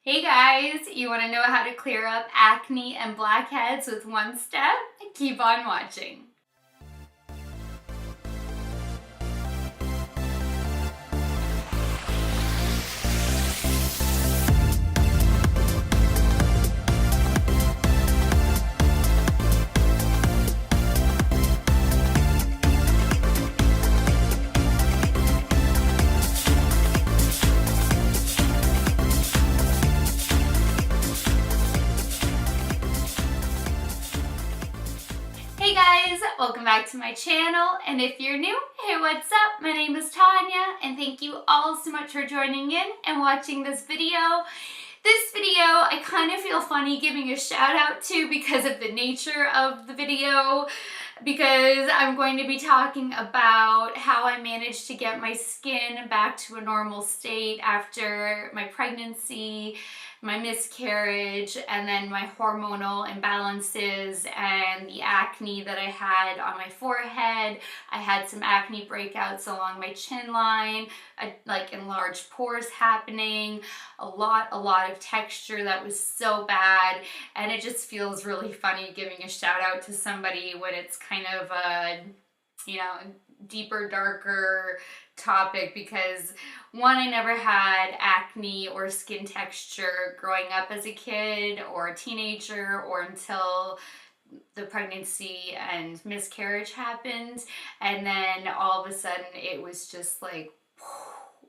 Hey guys, you want to know how to clear up acne and blackheads with one step? Keep on watching. Hey guys, welcome back to my channel, and if you're new, hey, what's up? My name is Tanya, and thank you all so much for joining in and watching this video. This video, I kind of feel funny giving a shout out to because of the nature of the video, because I'm going to be talking about how I managed to get my skin back to a normal state after my pregnancy, my miscarriage, and then my hormonal imbalances and the acne that I had on my forehead. I had some acne breakouts along my chin line, like enlarged pores happening, a lot of texture that was so bad, and it just feels really funny giving a shout out to somebody when it's kind of a, deeper, darker topic, because one, I never had acne or skin texture growing up as a kid or a teenager or until the pregnancy and miscarriage happened, and then all of a sudden it was just like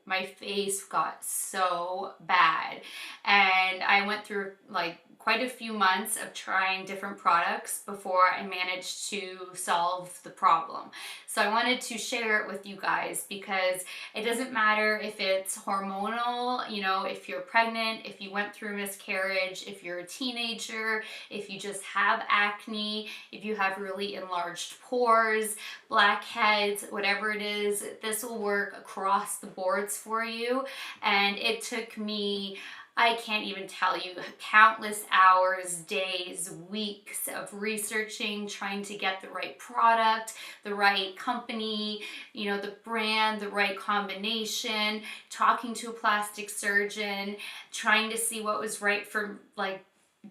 my face got so bad, and I went through like quite a few months of trying different products before I managed to solve the problem. So I wanted to share it with you guys because it doesn't matter if it's hormonal, if you're pregnant, if you went through miscarriage, if you're a teenager, if you just have acne, if you have really enlarged pores, blackheads, whatever it is, this will work across the boards for you. And it took me, I can't even tell you, countless hours, days, weeks of researching, trying to get the right product, the right company, the brand, the right combination, talking to a plastic surgeon, trying to see what was right for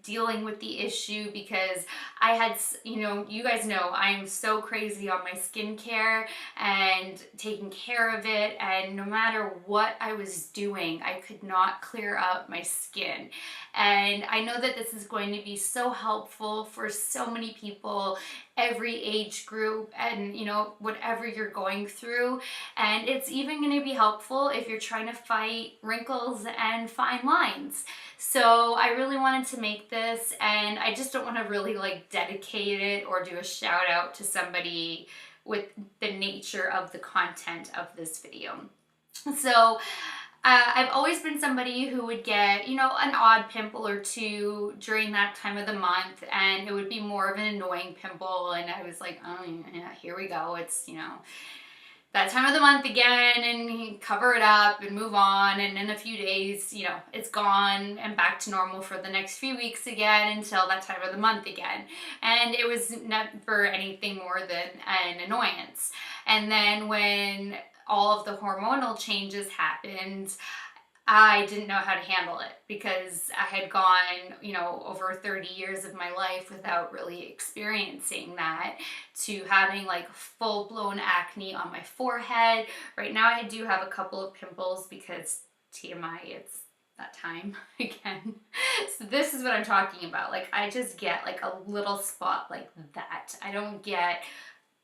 dealing with the issue, because I had, you guys know I'm so crazy on my skincare and taking care of it, and no matter what I was doing, I could not clear up my skin. And I know that this is going to be so helpful for so many people, every age group, and whatever you're going through. And it's even going to be helpful if you're trying to fight wrinkles and fine lines. So I really wanted to make this, and I just don't want to really dedicate it or do a shout out to somebody with the nature of the content of this video. So I've always been somebody who would get, an odd pimple or two during that time of the month, and it would be more of an annoying pimple, and I was like, oh yeah, here we go, it's, that time of the month again, and cover it up and move on, and in a few days, it's gone and back to normal for the next few weeks again until that time of the month again. And it was never anything more than an annoyance. And then when all of the hormonal changes happened, I didn't know how to handle it, because I had gone, over 30 years of my life without really experiencing that, to having full-blown acne on my forehead. Right now I do have a couple of pimples because TMI, it's that time again. So this is what I'm talking about. I just get a little spot like that. I don't get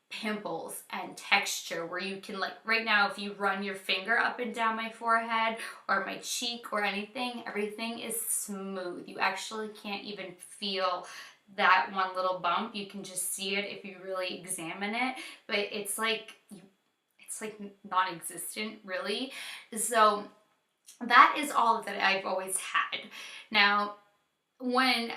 pimples and texture where you can right now, if you run your finger up and down my forehead or my cheek or anything, everything is smooth. You actually can't even feel that one little bump. You can just see it if you really examine it, but it's non-existent really. So that is all that I've always had. Now, when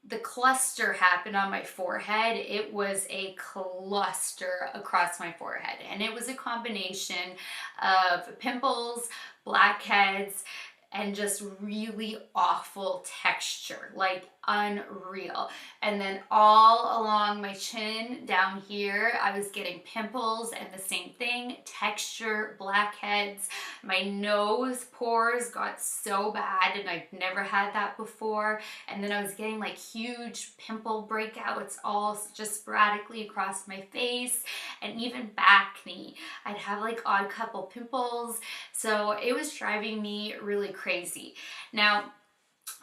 the cluster happened on my forehead, it was a cluster across my forehead, and it was a combination of pimples, blackheads, and just really awful texture, like unreal. And then all along my chin down here, I was getting pimples and the same thing, texture, blackheads. My nose pores got so bad and I've never had that before. And then I was getting like huge pimple breakouts all just sporadically across my face, and even acne. I'd have like odd couple pimples. So it was driving me really crazy. Now,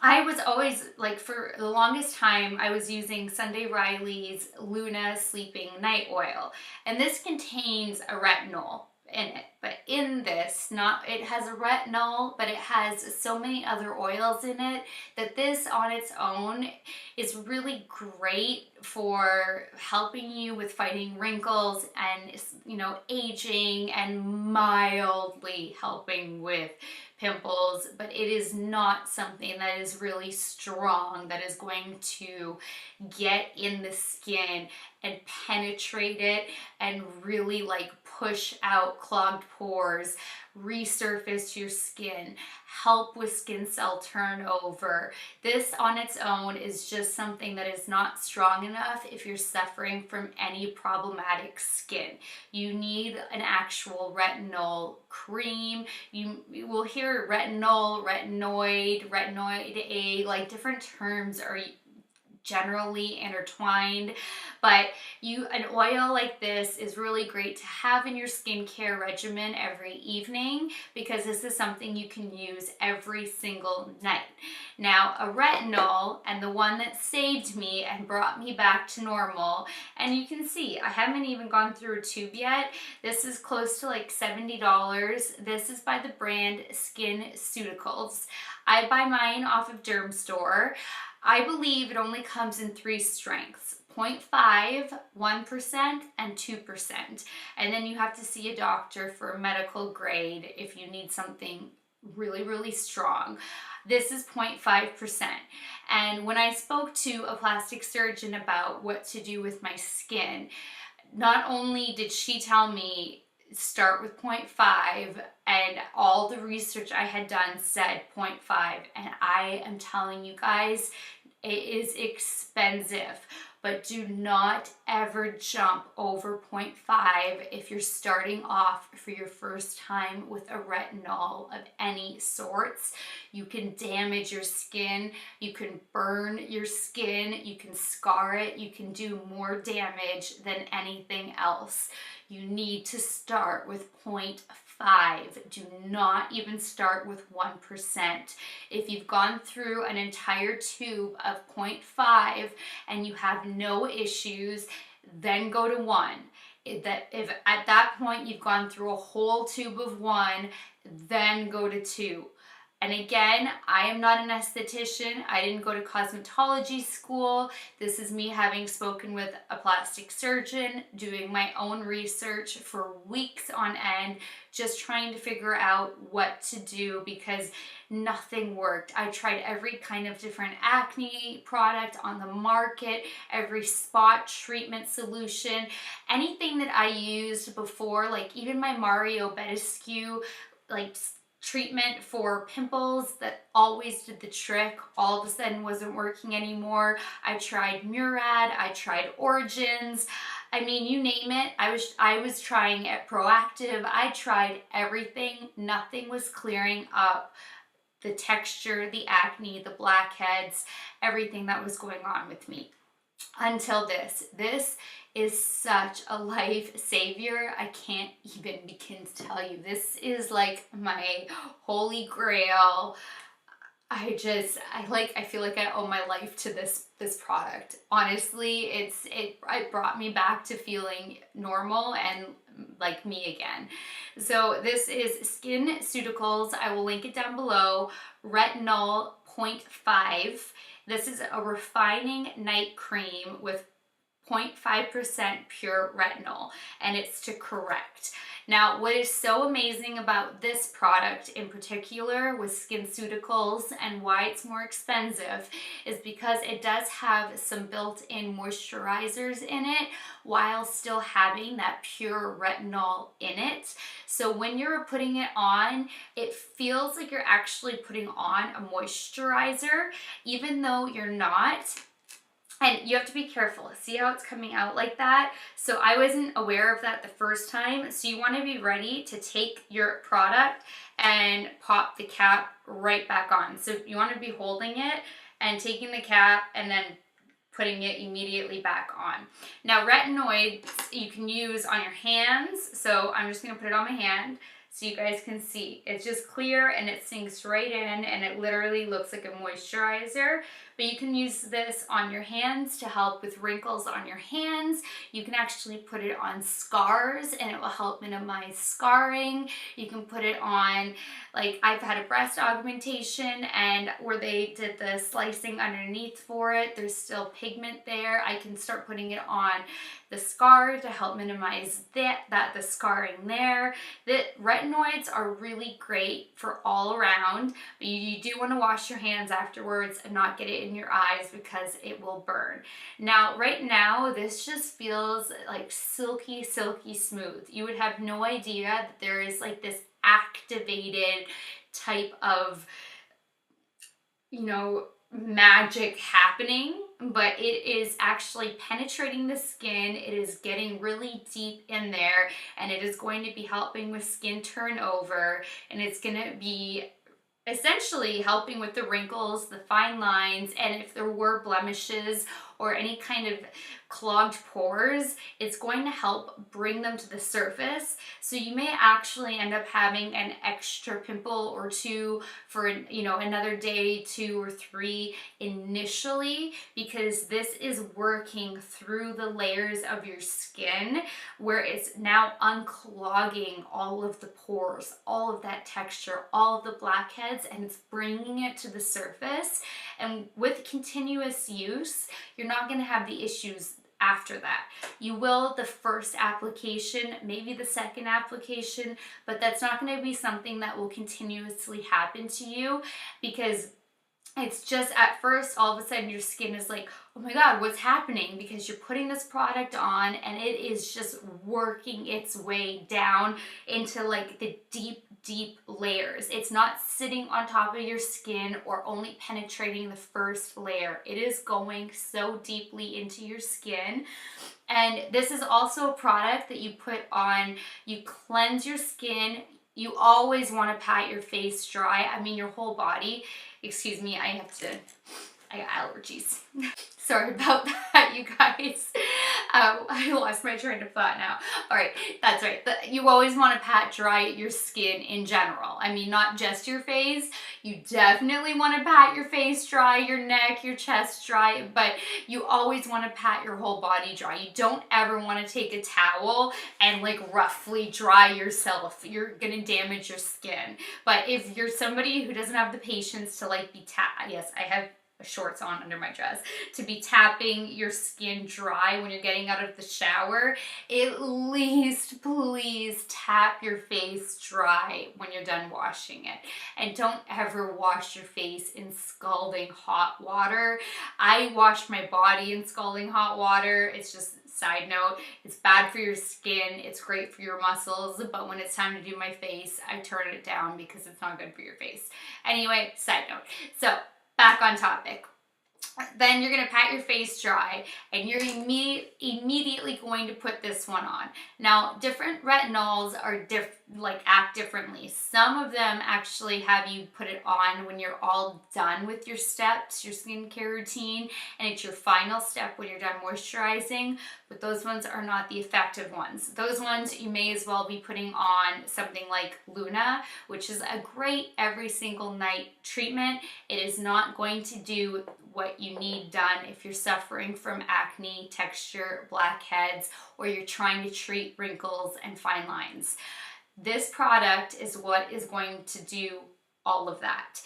I was always, like, for the longest time, I was using Sunday Riley's Luna Sleeping Night Oil. And this contains a retinol in it. But in this, it has a retinol, but it has so many other oils in it that this on its own is really great for helping you with fighting wrinkles and, you know, aging, and mildly helping with pimples, but it is not something that is really strong, that is going to get in the skin and penetrate it and really like push out clogged pores, resurface your skin, help with skin cell turnover. This on its own is just something that is not strong enough if you're suffering from any problematic skin. You need an actual retinol cream. You will hear retinol, retinoid, retinoid A, like different terms are generally intertwined, but an oil like this is really great to have in your skincare regimen every evening, because this is something you can use every single night. Now, a retinol, and the one that saved me and brought me back to normal, and you can see I haven't even gone through a tube yet. This is close to like $70. This is by the brand SkinCeuticals. I buy mine off of Derm Store. I believe it only comes in 3 strengths: 0.5, 1%, and 2%. And then you have to see a doctor for a medical grade if you need something really, really strong. This is 0.5%. And when I spoke to a plastic surgeon about what to do with my skin, not only did she tell me start with 0.5, and all the research I had done said 0.5, and I am telling you guys, it is expensive, but do not ever jump over 0.5 if you're starting off for your first time with a retinol of any sorts. You can damage your skin, you can burn your skin, you can scar it, you can do more damage than anything else. You need to start with 0.5. Do not even start with 1%. If you've gone through an entire tube of 0.5 and you have no issues, then go to 1. If at that point you've gone through a whole tube of 1, then go to 2. And again, I am not an esthetician. I didn't go to cosmetology school. This is me having spoken with a plastic surgeon, doing my own research for weeks on end, just trying to figure out what to do, because nothing worked. I tried every kind of different acne product on the market, every spot treatment solution, anything that I used before, like even my Mario Badescu, like treatment for pimples that always did the trick, all of a sudden wasn't working anymore. I tried Murad, I tried Origins, I mean, you name it. I was trying it. Proactive, I tried everything. Nothing was clearing up the texture, the acne, the blackheads, everything that was going on with me. Until this. This is such a life savior. I can't even begin to tell you. This is like my holy grail. I feel like I owe my life to this product. Honestly, it brought me back to feeling normal and like me again. So this is SkinCeuticals. I will link it down below. Retinol 0.5. This is a refining night cream with 0.5% pure retinol, and it's to correct. Now, what is so amazing about this product in particular with SkinCeuticals and why it's more expensive is because it does have some built-in moisturizers in it while still having that pure retinol in it. So when you're putting it on, it feels like you're actually putting on a moisturizer, even though you're not. And you have to be careful. See how it's coming out like that? So I wasn't aware of that the first time. So you want to be ready to take your product and pop the cap right back on. So you want to be holding it and taking the cap and then putting it immediately back on. Now, retinoids you can use on your hands. So I'm just going to put it on my hand so you guys can see. It's just clear and it sinks right in, and it literally looks like a moisturizer. But you can use this on your hands to help with wrinkles on your hands. You can actually put it on scars and it will help minimize scarring. You can put it on, like I've had a breast augmentation and where they did the slicing underneath for it, there's still pigment there. I can start putting it on the scar to help minimize the scarring there. The retinoids are really great for all around, but you do want to wash your hands afterwards and not get it in your eyes because it will burn. Now, right now, this just feels like silky, silky smooth. You would have no idea that there is like this activated type of, you know, magic happening, but it is actually penetrating the skin. It is getting really deep in there, and it is going to be helping with skin turnover, and it's going to be essentially helping with the wrinkles, the fine lines, and if there were blemishes or any kind of clogged pores, it's going to help bring them to the surface. So you may actually end up having an extra pimple or two for, you know, another day, 2 or 3 initially, because this is working through the layers of your skin where it's now unclogging all of the pores, all of that texture, all of the blackheads, and it's bringing it to the surface. And with continuous use, you're not going to have the issues after that. You will the first application, maybe the second application, but that's not going to be something that will continuously happen to you, because it's just at first all of a sudden your skin is like, oh my god, what's happening? Because you're putting this product on and it is just working its way down into like the deep layers. It's not sitting on top of your skin or only penetrating the first layer. It is going so deeply into your skin. And this is also a product that you put on, you cleanse your skin. You always want to pat your face dry. I mean, your whole body. Excuse me, I got allergies. Sorry about that, you guys. I lost my train of thought now. All right, that's right. You always want to pat dry your skin in general. I mean, not just your face. You definitely want to pat your face dry, your neck, your chest dry, but you always want to pat your whole body dry. You don't ever want to take a towel and like roughly dry yourself. You're gonna damage your skin. But if you're somebody who doesn't have the patience to like be yes, I have shorts on under my dress, to be tapping your skin dry when you're getting out of the shower, at least please tap your face dry when you're done washing it. And don't ever wash your face in scalding hot water. I wash my body in scalding hot water. It's just, side note, it's bad for your skin, it's great for your muscles, but when it's time to do my face, I turn it down because it's not good for your face. Anyway, side note. So back on topic. Then you're going to pat your face dry and you're immediately going to put this one on. Now, different retinols are act differently. Some of them actually have you put it on when you're all done with your steps, your skincare routine, and it's your final step when you're done moisturizing, but those ones are not the effective ones. Those ones you may as well be putting on something like Luna, which is a great every single night treatment. It is not going to do what you need done if you're suffering from acne, texture, blackheads, or you're trying to treat wrinkles and fine lines. This product is what is going to do all of that.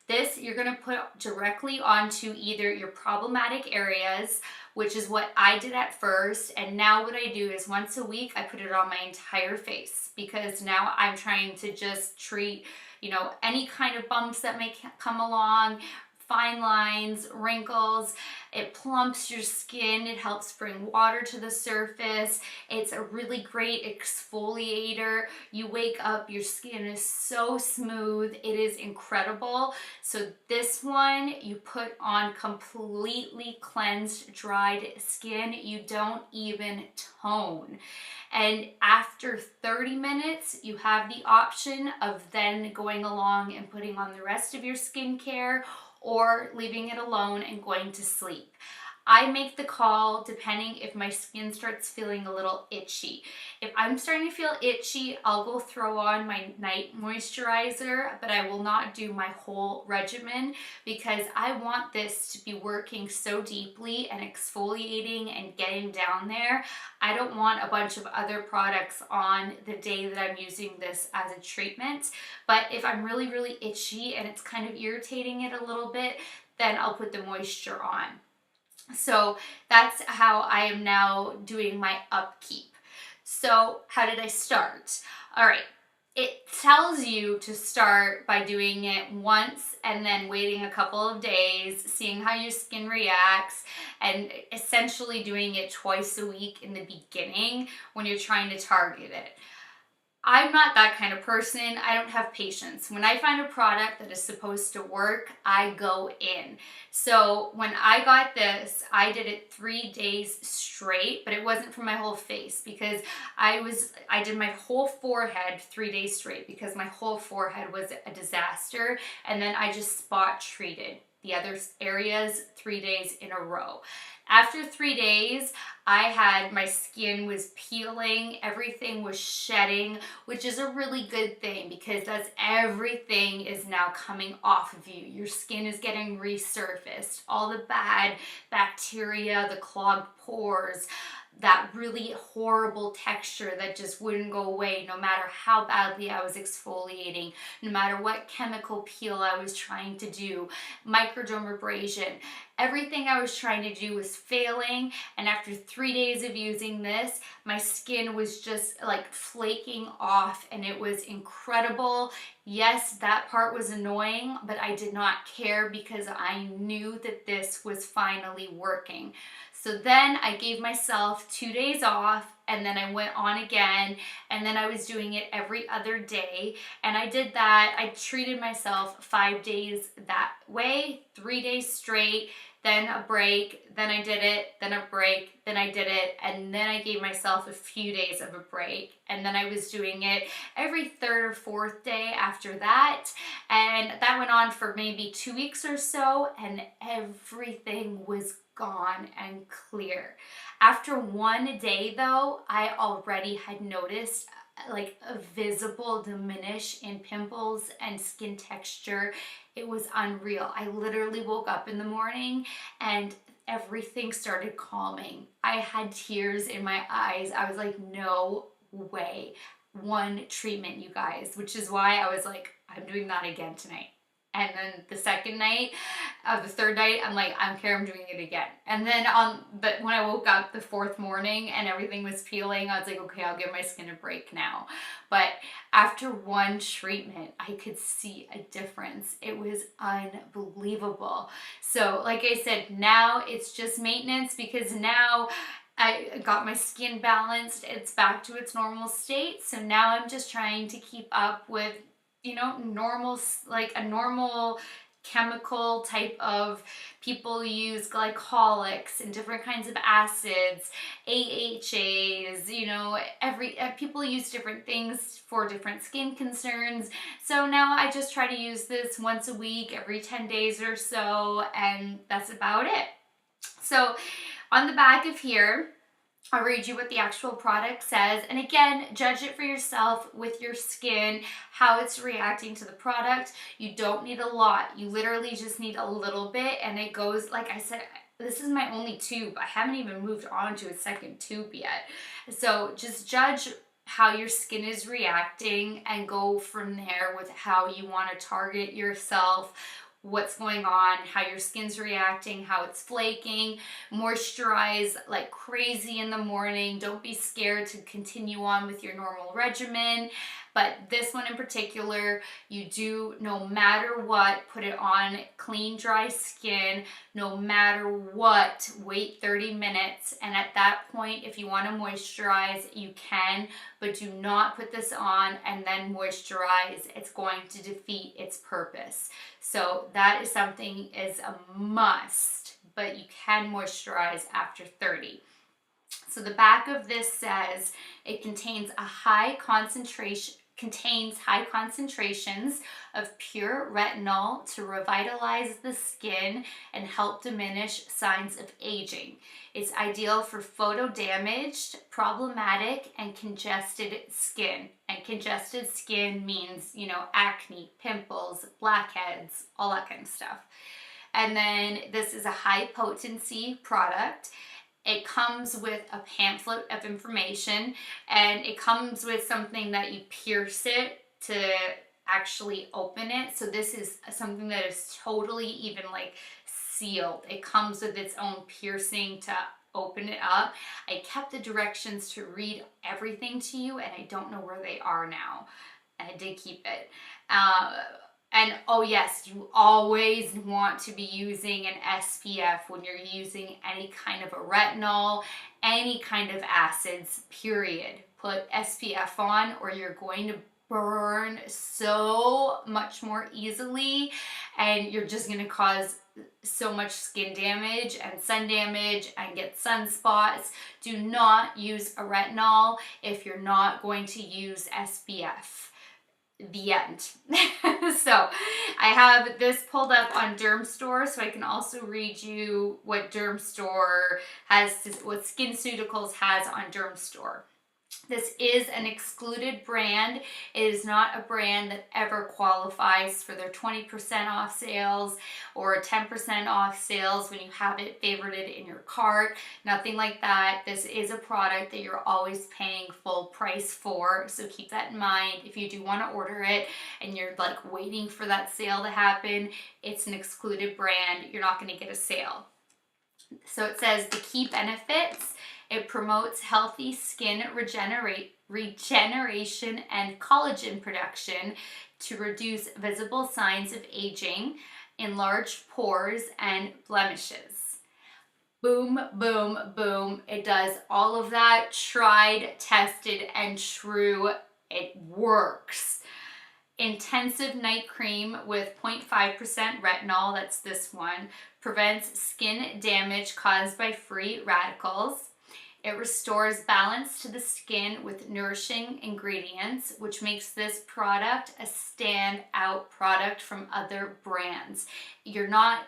This you're going to put directly onto either your problematic areas which is what I did at first. And now what I do is once a week, I put it on my entire face, because now I'm trying to just treat, you know, any kind of bumps that may come along, fine lines, wrinkles. It plumps your skin. It helps bring water to the surface. It's a really great exfoliator. You wake up, your skin is so smooth. It is incredible. So this one you put on completely cleansed, dried skin. You don't even tone. And after 30 minutes, you have the option of then going along and putting on the rest of your skincare, or leaving it alone and going to sleep. I make the call depending if my skin starts feeling a little itchy. If I'm starting to feel itchy, I'll go throw on my night moisturizer, but I will not do my whole regimen, because I want this to be working so deeply and exfoliating and getting down there. I don't want a bunch of other products on the day that I'm using this as a treatment. But if I'm really, really itchy and it's kind of irritating it a little bit, then I'll put the moisture on. So that's how I am now doing my upkeep. So how did I start? All right. It tells you to start by doing it once and then waiting a couple of days, seeing how your skin reacts, and essentially doing it twice a week in the beginning when you're trying to target it. I'm not that kind of person. I don't have patience. When I find a product that is supposed to work, I go in. So when I got this, I did it 3 days straight, but it wasn't for my whole face, because I did my whole forehead 3 days straight, because my whole forehead was a disaster. And then I just spot treated the other areas 3 days in a row. After 3 days, my skin was peeling, everything was shedding, which is a really good thing, because that's everything is now coming off of you. Your skin is getting resurfaced. All the bad bacteria, the clogged pores, that really horrible texture that just wouldn't go away no matter how badly I was exfoliating, no matter what chemical peel I was trying to do, microdermabrasion. Everything I was trying to do was failing, and after 3 days of using this, my skin was just like flaking off, and it was incredible. Yes, that part was annoying, but I did not care, because I knew that this was finally working. So then I gave myself 2 days off, and then I went on again, and then I was doing it every other day. And I did that. I treated myself 5 days that way, 3 days straight, then a break, then I did it, then a break, then I did it, and then I gave myself a few days of a break. And then I was doing it every third or fourth day after that. And that went on for maybe 2 weeks or so, and everything was gone and clear. After 1 day though, I already had noticed like a visible diminish in pimples and skin texture. It was unreal. I literally woke up in the morning and everything started calming. I had tears in my eyes. I was like, no way. One treatment, you guys, which is why I was like, I'm doing that again tonight. And then the second night, the third night, I'm like, I don't care, I'm doing it again. And then but when I woke up the fourth morning and everything was peeling, I was like, okay, I'll give my skin a break now. But after one treatment, I could see a difference. It was unbelievable. So like I said, now it's just maintenance, because now I got my skin balanced. It's back to its normal state. So now I'm just trying to keep up with, you know, like a normal chemical type of, people use glycolics and different kinds of acids, AHAs, you know, people use different things for different skin concerns. So now I just try to use this once a week, every 10 days or so, and that's about it. So on the back of here, I'll read you what the actual product says. And again, judge it for yourself with your skin, how it's reacting to the product. You don't need a lot. You literally just need a little bit. And it goes, like I said, this is my only tube. I haven't even moved on to a second tube yet. So just judge how your skin is reacting and go from there with how you want to target yourself what's going on, how your skin's reacting, how it's flaking. Moisturize like crazy in the morning. Don't be scared to continue on with your normal regimen. But this one in particular, you do, no matter what, put it on clean, dry skin, no matter what, wait 30 minutes. And at that point, if you want to moisturize, you can, but do not put this on and then moisturize. It's going to defeat its purpose. So that is something is a must, but you can moisturize after 30. So the back of this says it contains high concentrations of pure retinol to revitalize the skin and help diminish signs of aging. It's ideal for photo-damaged, problematic, and congested skin. And congested skin means, you know, acne, pimples, blackheads, all that kind of stuff. And then this is a high potency product. It comes with a pamphlet of information, and it comes with something that you pierce it to actually open it. So this is something that is totally even like sealed. It comes with its own piercing to open it up. I kept the directions to read everything to you, and I don't know where they are now. And I did keep it. And oh yes, you always want to be using an SPF when you're using any kind of a retinol, any kind of acids, period. Put SPF on or you're going to burn so much more easily, and you're just going to cause so much skin damage and sun damage and get sunspots. Do not use a retinol if you're not going to use SPF. The end. So I have this pulled up on Derm Store, so I can also read you what Derm Store has, what SkinCeuticals has on Derm Store. This is an excluded brand. It is not a brand that ever qualifies for their 20% off sales or 10% off sales when you have it favorited in your cart. Nothing like that. This is a product that you're always paying full price for, so keep that in mind. If you do want to order it and you're like waiting for that sale to happen, it's an excluded brand. You're not going to get a sale. So it says the key benefits. It promotes healthy skin regeneration and collagen production to reduce visible signs of aging, enlarged pores, and blemishes. Boom, boom, boom. It does all of that. Tried, tested, and true. It works. Intensive night cream with 0.5% retinol, that's this one, prevents skin damage caused by free radicals. It restores balance to the skin with nourishing ingredients, which makes this product a standout product from other brands. Do not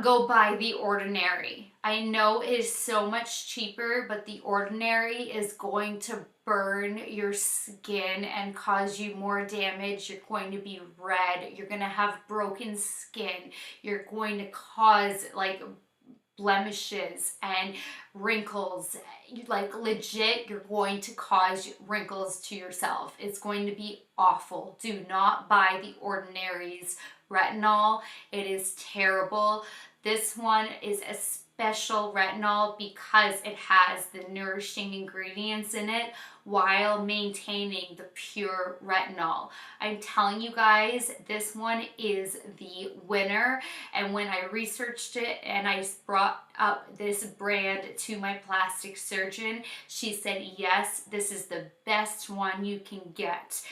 go by The Ordinary. I know it is so much cheaper, but The Ordinary is going to burn your skin and cause you more damage. You're going to be red. You're going to have broken skin. You're going to cause like blemishes and wrinkles. Like legit, you're going to cause wrinkles to yourself. It's going to be awful. Do not buy The Ordinary's retinol. It is terrible. This one is a special retinol because it has the nourishing ingredients in it while maintaining the pure retinol. I'm telling you guys, this one is the winner. And when I researched it and I brought up this brand to my plastic surgeon, she said, yes, this is the best one you can get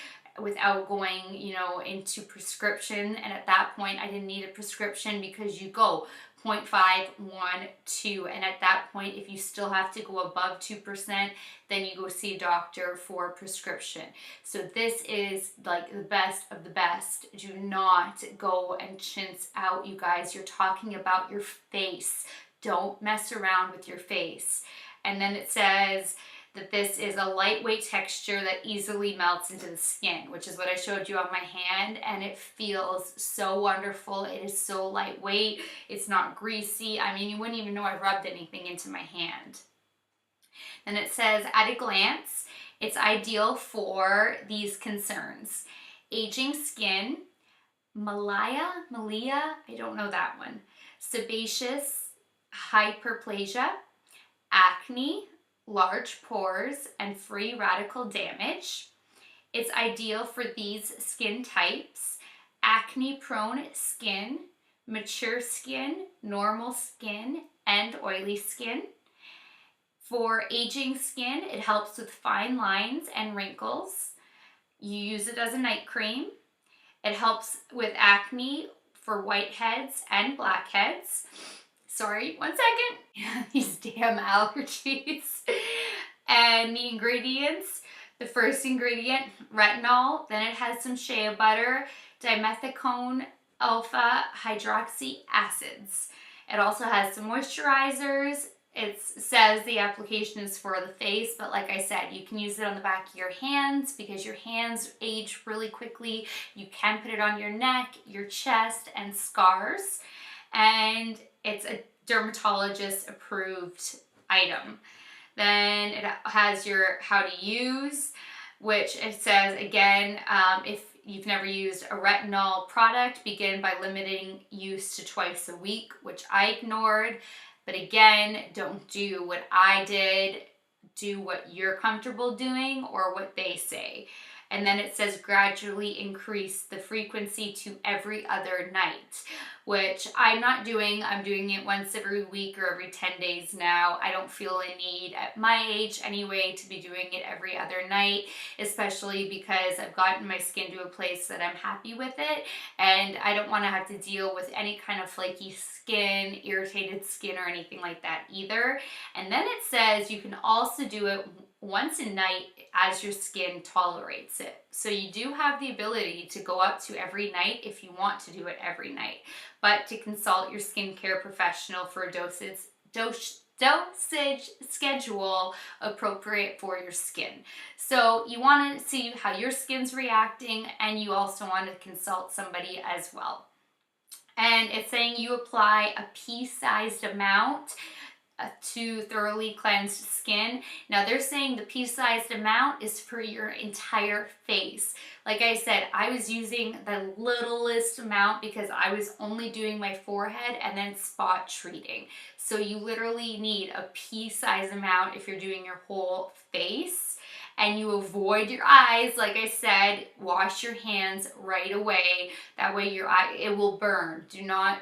without going, you know, into prescription. And at that point, I didn't need a prescription because you go 0.5, 1, 2, and at that point, if you still have to go above 2%, then you go see a doctor for a prescription. So this is like the best of the best. Do not go and chintz out, you guys. You're talking about your face. Don't mess around with your face. And then it says that this is a lightweight texture that easily melts into the skin, which is what I showed you on my hand, and it feels so wonderful. It is so lightweight. It's not greasy. I mean, you wouldn't even know I rubbed anything into my hand. And it says, at a glance, it's ideal for these concerns: aging skin, Malia, I don't know that one. Sebaceous hyperplasia, acne, large pores, and free radical damage. It's ideal for these skin types: acne-prone skin, mature skin, normal skin, and oily skin. For aging skin, it helps with fine lines and wrinkles. You use it as a night cream. It helps with acne for whiteheads and blackheads. Sorry, 1 second. These damn allergies. And the ingredients: the first ingredient, retinol. Then it has some shea butter, dimethicone alpha hydroxy acids. It also has some moisturizers. It says the application is for the face, but like I said, you can use it on the back of your hands because your hands age really quickly. You can put it on your neck, your chest, and scars. And it's a dermatologist approved item. Then it has your how to use, which it says again, if you've never used a retinol product, begin by limiting use to twice a week, which I ignored. But again, don't do what I did. Do what you're comfortable doing or what they say. And then it says gradually increase the frequency to every other night, which I'm not doing. I'm doing it once every week or every 10 days now. I don't feel a need at my age anyway to be doing it every other night, especially because I've gotten my skin to a place that I'm happy with it, and I don't want to have to deal with any kind of flaky skin, irritated skin, or anything like that either. And then it says you can also do it once a night as your skin tolerates it. So you do have the ability to go up to every night if you want to do it every night, but to consult your skincare professional for a dosage schedule appropriate for your skin. So you want to see how your skin's reacting, and you also want to consult somebody as well. And it's saying you apply a pea-sized amount to thoroughly cleansed skin. Now they're saying the pea-sized amount is for your entire face. Like I said, I was using the littlest amount because I was only doing my forehead and then spot treating. So you literally need a pea-sized amount if you're doing your whole face. And you avoid your eyes. Like I said, wash your hands right away. That way your eye, it will burn. Do not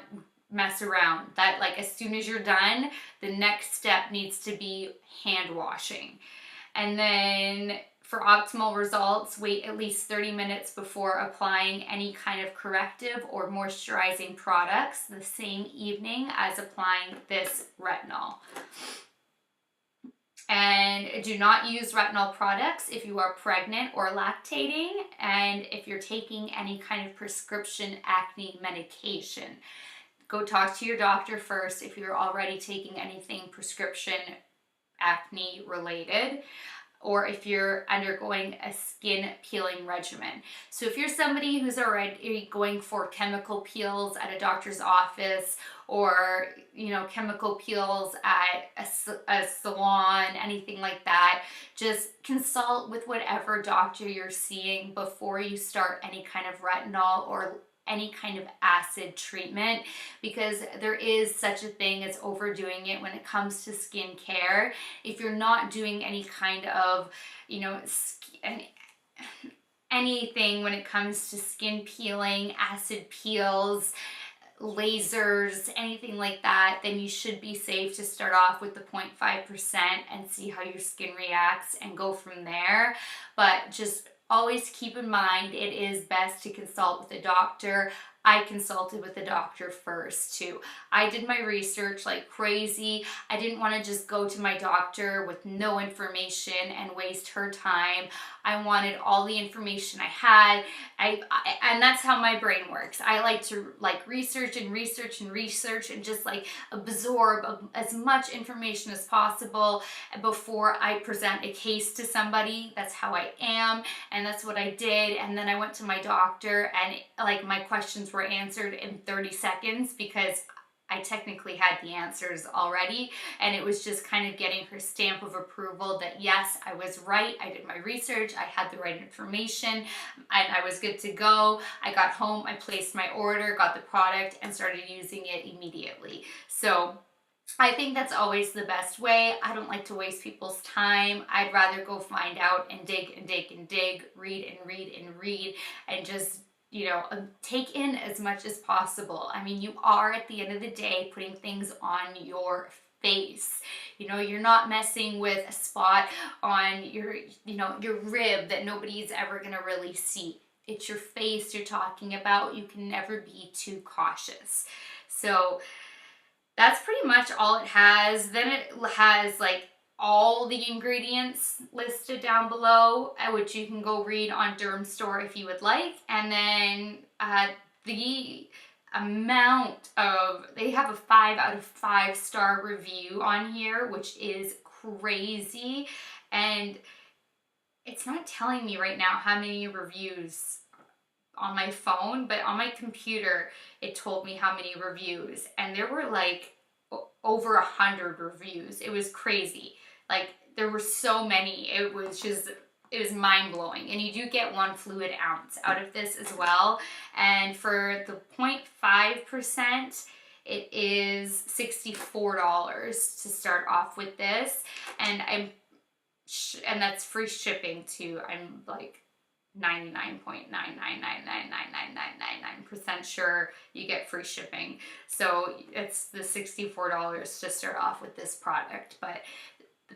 mess around. That, like, as soon as you're done, the next step needs to be hand washing. And then for optimal results, wait at least 30 minutes before applying any kind of corrective or moisturizing products the same evening as applying this retinol. And do not use retinol products if you are pregnant or lactating, and if you're taking any kind of prescription acne medication. Go talk to your doctor first if you're already taking anything prescription acne related, or if you're undergoing a skin peeling regimen. So if you're somebody who's already going for chemical peels at a doctor's office, or chemical peels at a salon, anything like that, just consult with whatever doctor you're seeing before you start any kind of retinol or any kind of acid treatment, because there is such a thing as overdoing it when it comes to skincare. If you're not doing any kind of, anything when it comes to skin peeling, acid peels, lasers, anything like that, then you should be safe to start off with the 0.5% and see how your skin reacts and go from there. But just always keep in mind, it is best to consult with a doctor. I consulted with a doctor first too. I did my research like crazy. I didn't want to just go to my doctor with no information and waste her time. I wanted all the information I had. And that's how my brain works. I like to research and just absorb as much information as possible before I present a case to somebody. That's how I am, and that's what I did. And then I went to my doctor, and my questions were answered in 30 seconds because I technically had the answers already, and it was just kind of getting her stamp of approval that yes, I was right, I did my research, I had the right information, and I was good to go. I got home, I placed my order, got the product, and started using it immediately. So I think that's always the best way. I don't like to waste people's time. I'd rather go find out and dig and dig and dig, read and read and read, and just, you know, take in as much as possible. I mean, you are at the end of the day putting things on your face. You know, you're not messing with a spot on your, you know, your rib that nobody's ever gonna really see. It's your face you're talking about. You can never be too cautious. So that's pretty much all it has. Then it has like all the ingredients listed down below, which you can go read on Derm Store if you would like. And then the amount of, they have a 5 out of 5 star review on here, which is crazy. And it's not telling me right now how many reviews on my phone, but on my computer it told me how many reviews, and there were like over 100 reviews. It was crazy. Like, there were so many. It was mind-blowing. And you do get 1 fluid ounce out of this as well. And for the 0.5%, it is $64 to start off with this, and that's free shipping too. I'm like 99.9999999% sure you get free shipping. So it's the $64 to start off with this product. But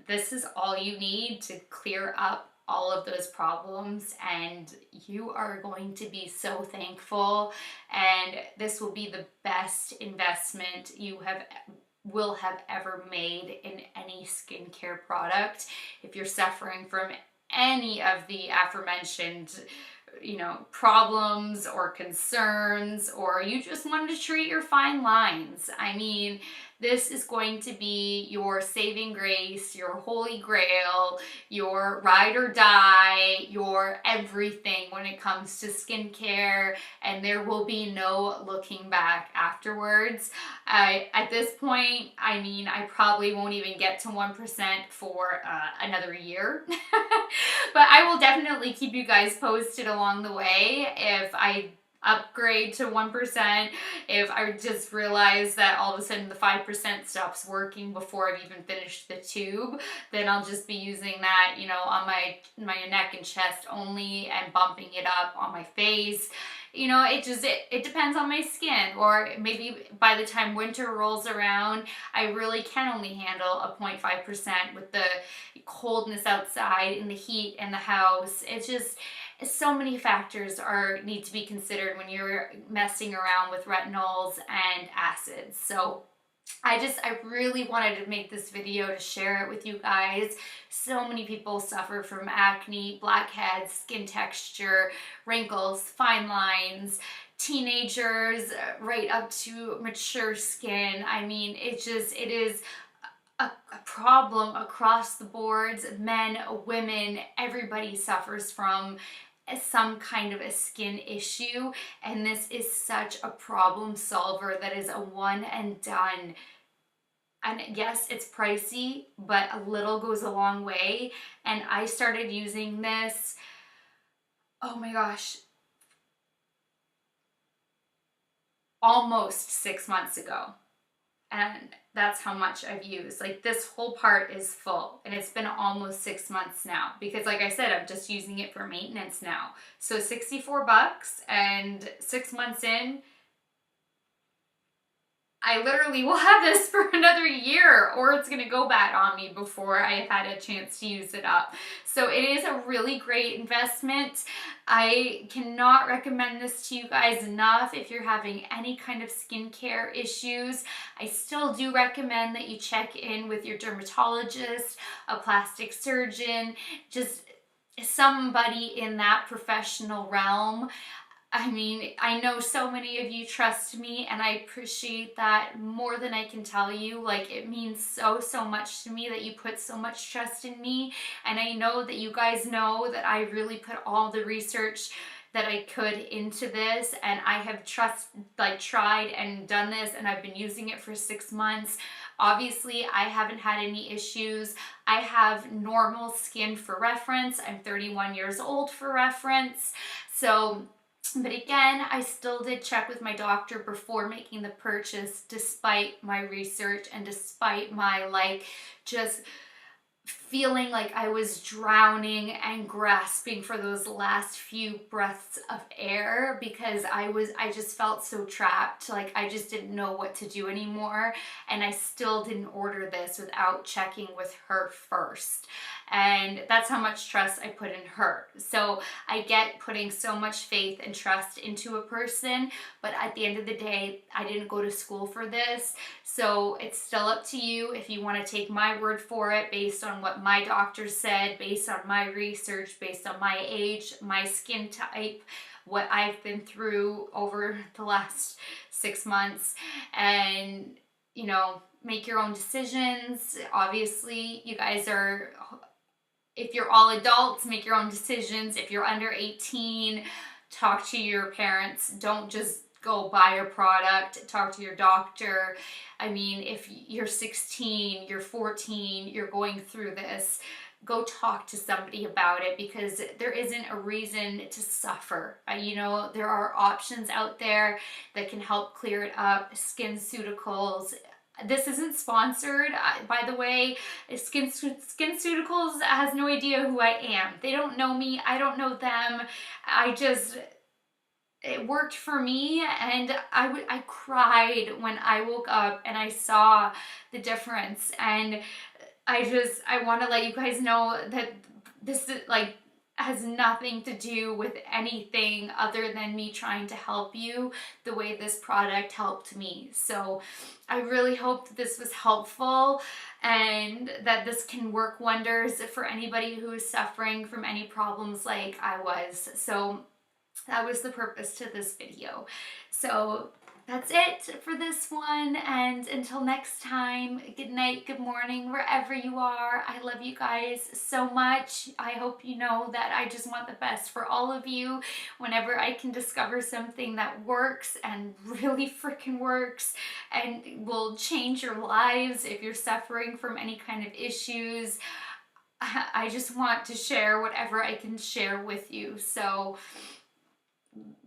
this is all you need to clear up all of those problems, and you are going to be so thankful, and this will be the best investment you will have ever made in any skincare product. If you're suffering from any of the aforementioned, you know, problems or concerns, or you just wanted to treat your fine lines, I mean, this is going to be your saving grace, your holy grail, your ride or die, your everything when it comes to skincare, and there will be no looking back afterwards. At this point, I mean, I probably won't even get to 1% for another year, but I will definitely keep you guys posted along the way if I upgrade to 1%, if I just realize that all of a sudden the 5% stops working before I've even finished the tube, then I'll just be using that, you know, on my neck and chest only, and bumping it up on my face. You know, it depends on my skin, or maybe by the time winter rolls around, I really can only handle a 0.5% with the coldness outside and the heat in the house. It's just, so many factors need to be considered when you're messing around with retinols and acids. So I really wanted to make this video to share it with you guys. So many people suffer from acne, blackheads, skin texture, wrinkles, fine lines, teenagers, right up to mature skin. I mean, it is a problem across the boards. Men, women, everybody suffers from some kind of a skin issue, and this is such a problem solver that is a one and done. And yes, it's pricey, but a little goes a long way. And I started using this, oh my gosh, almost 6 months ago. And that's how much I've used. Like, this whole part is full, and it's been almost 6 months now, because like I said, I'm just using it for maintenance now. So $64, and 6 months in, I literally will have this for another year, or it's gonna go bad on me before I have had a chance to use it up. So it is a really great investment. I cannot recommend this to you guys enough if you're having any kind of skincare issues. I still do recommend that you check in with your dermatologist, a plastic surgeon, just somebody in that professional realm. I mean, I know so many of you trust me, and I appreciate that more than I can tell you. Like, it means so much to me that you put so much trust in me, and I know that you guys know that I really put all the research that I could into this, and I have tried and done this, and I've been using it for 6 months. Obviously, I haven't had any issues. I have normal skin for reference. I'm 31 years old for reference. So, but again, I still did check with my doctor before making the purchase, despite my research and despite my just feeling like I was drowning and grasping for those last few breaths of air, because I just felt so trapped. Like, I just didn't know what to do anymore, and I still didn't order this without checking with her first. And that's how much trust I put in her. So I get putting so much faith and trust into a person, but at the end of the day, I didn't go to school for this. So it's still up to you if you want to take my word for it based on what my doctor said, based on my research, based on my age, my skin type, what I've been through over the last 6 months, and, you know, make your own decisions. Obviously, you guys are, if you're all adults, make your own decisions. If you're under 18, talk to your parents. Don't just go buy a product. Talk to your doctor. I mean, if you're 16, you're 14, you're going through this, go talk to somebody about it, because there isn't a reason to suffer. You know, there are options out there that can help clear it up. SkinCeuticals. This isn't sponsored, by the way. SkinCeuticals has no idea who I am. They don't know me. I don't know them. It worked for me, and I cried when I woke up and I saw the difference. And I want to let you guys know that this has nothing to do with anything other than me trying to help you the way this product helped me. So I really hope that this was helpful and that this can work wonders for anybody who is suffering from any problems like I was. So that was the purpose to this video. So that's it for this one, and until next time, good night, good morning, wherever you are. I love you guys so much. I hope you know that I just want the best for all of you. Whenever I can discover something that works and really freaking works and will change your lives if you're suffering from any kind of issues, I just want to share whatever I can share with you. So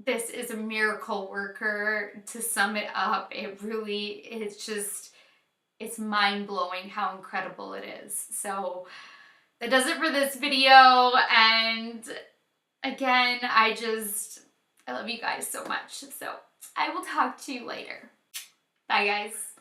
this is a miracle worker, to sum it up. It really is just, it's mind-blowing how incredible it is. So that does it for this video. And again, I love you guys so much. So I will talk to you later. Bye, guys.